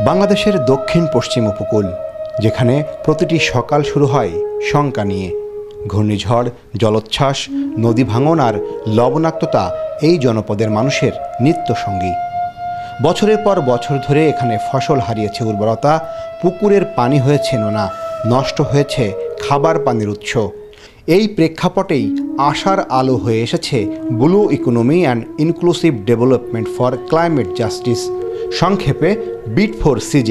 বাংলাদেশের দক্ষিণ পশ্চিম উপকূল, যেখানে প্রতিটি সকাল শুরু হয় শঙ্কা নিয়ে। ঘূর্ণিঝড়, জলোচ্ছ্বাস, নদী ভাঙন আর লবণাক্ততা এই জনপদের মানুষের নিত্যসঙ্গী। বছরের পর বছর ধরে এখানে ফসল হারিয়েছে উর্বরতা, পুকুরের পানি হয়েছে নোনা, নষ্ট হয়েছে খাবার পানির উৎস। এই প্রেক্ষাপটেই আশার আলো হয়ে এসেছে blue economy and inclusive development for climate justice, সংক্ষেপে BIT4CJ।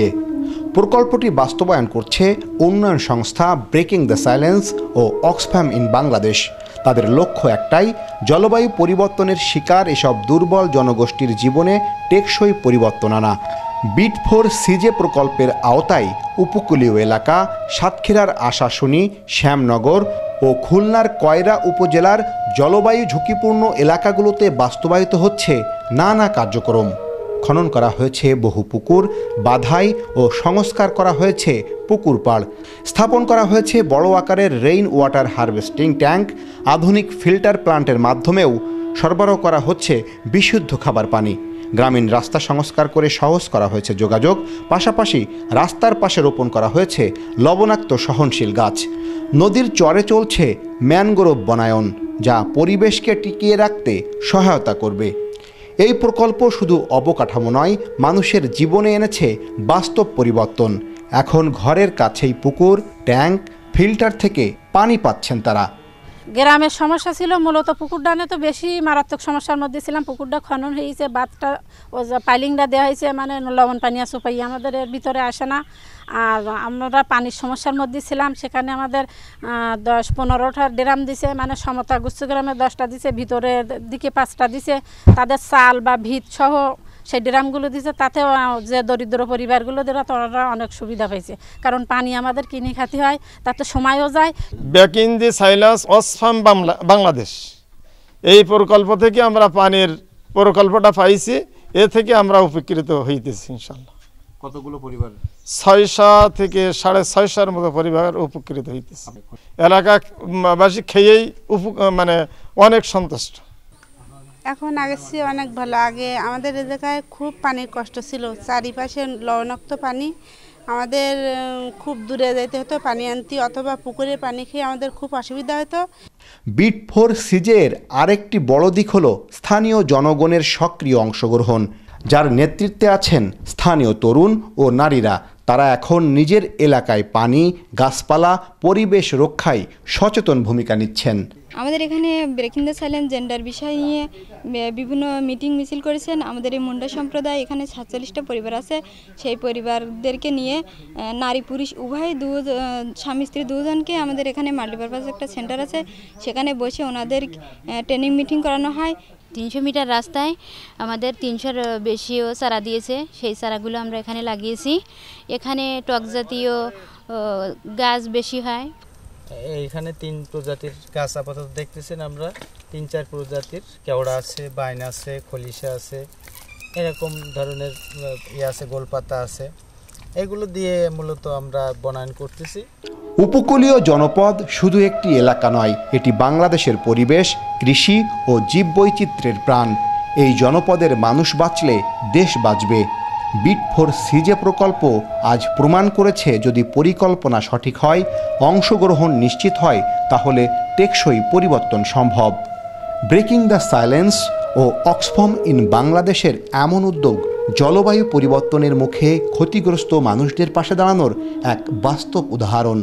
প্রকল্পটি বাস্তবায়ন করছে উন্নয়ন সংস্থা ব্রেকিং দ্য সাইলেন্স ও অক্সফ্যাম ইন বাংলাদেশ। তাদের লক্ষ্য একটাই, জলবায়ু পরিবর্তনের শিকার এসব দুর্বল জনগোষ্ঠীর জীবনে টেকসই পরিবর্তন আনা। BIT4CJ প্রকল্পের আওতায় উপকূলীয় এলাকা, সাতক্ষীরার আশাশুনি, শ্যামনগর ও খুলনার কয়রা উপজেলার জলবায়ু ঝুঁকিপূর্ণ এলাকাগুলোতে বাস্তবায়িত হচ্ছে নানা কার্যক্রম। খনন করা হয়েছে বহু পুকুর, বাধাই ও সংস্কার করা হয়েছে পুকুর পাড়, স্থাপন করা হয়েছে বড় আকারের রেইন ওয়াটার হারভেস্টিং ট্যাঙ্ক, আধুনিক ফিল্টার প্লান্টের মাধ্যমেও সরবরাহ করা হচ্ছে বিশুদ্ধ খাবার পানি। গ্রামীণ রাস্তা সংস্কার করে সহজ করা হয়েছে যোগাযোগ, পাশাপাশি রাস্তার পাশে রোপণ করা হয়েছে লবণাক্ত সহনশীল গাছ। নদীর চরে চলছে ম্যানগ্রোভ বনায়ন, যা পরিবেশকে টিকিয়ে রাখতে সহায়তা করবে। এই প্রকল্প শুধু অবকাঠামো নয়, মানুষের জীবনে এনেছে বাস্তব পরিবর্তন। এখন ঘরের কাছেই পুকুর, ট্যাঙ্ক, ফিল্টার থেকে পানি পাচ্ছেন তারা। গ্রামের সমস্যা ছিল মূলত পুকুর ডানে, তো বেশি মারাত্মক সমস্যার মধ্যে ছিলাম। পুকুরটা খনন হয়েছে, বাঁধটা ও পাইলিংটা দেওয়া হয়েছে, মানে লবণ পানি আছে পাই আমাদের এর ভিতরে আসে না। আর আমরা পানির সমস্যার মধ্যে ছিলাম। সেখানে আমাদের 10-15টা ড্রাম দিছে, মানে সমতা গুচ্ছ গ্রামে 10টা দিছে, ভিতরের দিকে 5টা দিছে। তাদের চাল বা ভিত সহ সেই ড্রামগুলো দিছে, তাতেও যে দরিদ্র পরিবারগুলো তারা অনেক সুবিধা পাইছে, কারণ পানি আমাদের কিনে খাতে হয়, তাতে সময়ও যায়। Breaking the silence Oxfam Bangladesh, এই প্রকল্প থেকে আমরা পানির প্রকল্পটা পাইছি, এ থেকে আমরা উপকৃত হইতেছি ইনশাল্লাহ। কতগুলো পরিবার? 600 থেকে 650 মতো পরিবার উপকৃত হইতেছে। এলাকাবাসী খেয়েই মানে অনেক সন্তুষ্ট। এখন আগের চেয়ে অনেক ভালো। আগে আমাদের এলাকায় খুব পানির কষ্ট ছিল, চারিপাশে লবণাক্ত পানি, আমাদের খুব দূরে যেতে হতো পানি আনতে, অথবা পুকুরের পানি খেয়ে আমাদের খুব অসুবিধা হতো। BIT4CJ-এর আরেকটি বড় দিক হলো স্থানীয় জনগণের সক্রিয় অংশগ্রহণ, যার নেতৃত্বে আছেন স্থানীয় তরুণ ও নারীরা। তারা এখন নিজের এলাকায় পানি, গাছপালা, পরিবেশ রক্ষায় সচেতন ভূমিকা নিচ্ছেন। আমাদের এখানে ব্রেকিং দ্য সাইলেন্স জেন্ডার বিষয় নিয়ে বিভিন্ন মিটিং মিছিল করেছেন। আমাদের এই মুন্ডা সম্প্রদায় এখানে 47টা পরিবার আছে। সেই পরিবারদেরকে নিয়ে নারী পুরুষ উভয় স্বামী স্ত্রী দুজনকে আমাদের এখানে মাল্টিপারপাস একটা সেন্টার আছে, সেখানে বসে ওনাদের ট্রেনিং মিটিং করানো হয়। 300 মিটার রাস্তায় আমাদের 300-র বেশিও চারা দিয়েছে, সেই চারাগুলো আমরা এখানে লাগিয়েছি। এখানে টক জাতীয় গাছ বেশি হয়। এইখানে 3 প্রজাতির গাছ আপাতত দেখতেছেন আমরা, 3-4 প্রজাতির কেওড়া আছে, বাইন আছে, খলিশা আছে, এরকম ধরনের আছে, গোলপাতা আছে। এগুলো দিয়ে মূলত আমরা বনায়ন করতেছি। উপকূলীয় জনপদ শুধু একটি এলাকা নয়, এটি বাংলাদেশের পরিবেশ, কৃষি ও জীববৈচিত্র্যের প্রাণ। এই জনপদের মানুষ বাঁচলে দেশ বাঁচবে। BIT4CJ প্রকল্প আজ প্রমাণ করেছে, যদি পরিকল্পনা সঠিক হয়, অংশগ্রহণ নিশ্চিত হয়, তাহলে টেকসই পরিবর্তন সম্ভব। ব্রেকিং দ্য সাইলেন্স ও অক্সফ্যাম ইন বাংলাদেশের এমন উদ্যোগ জলবায়ু পরিবর্তনের মুখে ক্ষতিগ্রস্ত মানুষদের পাশে দাঁড়ানোর এক বাস্তব উদাহরণ।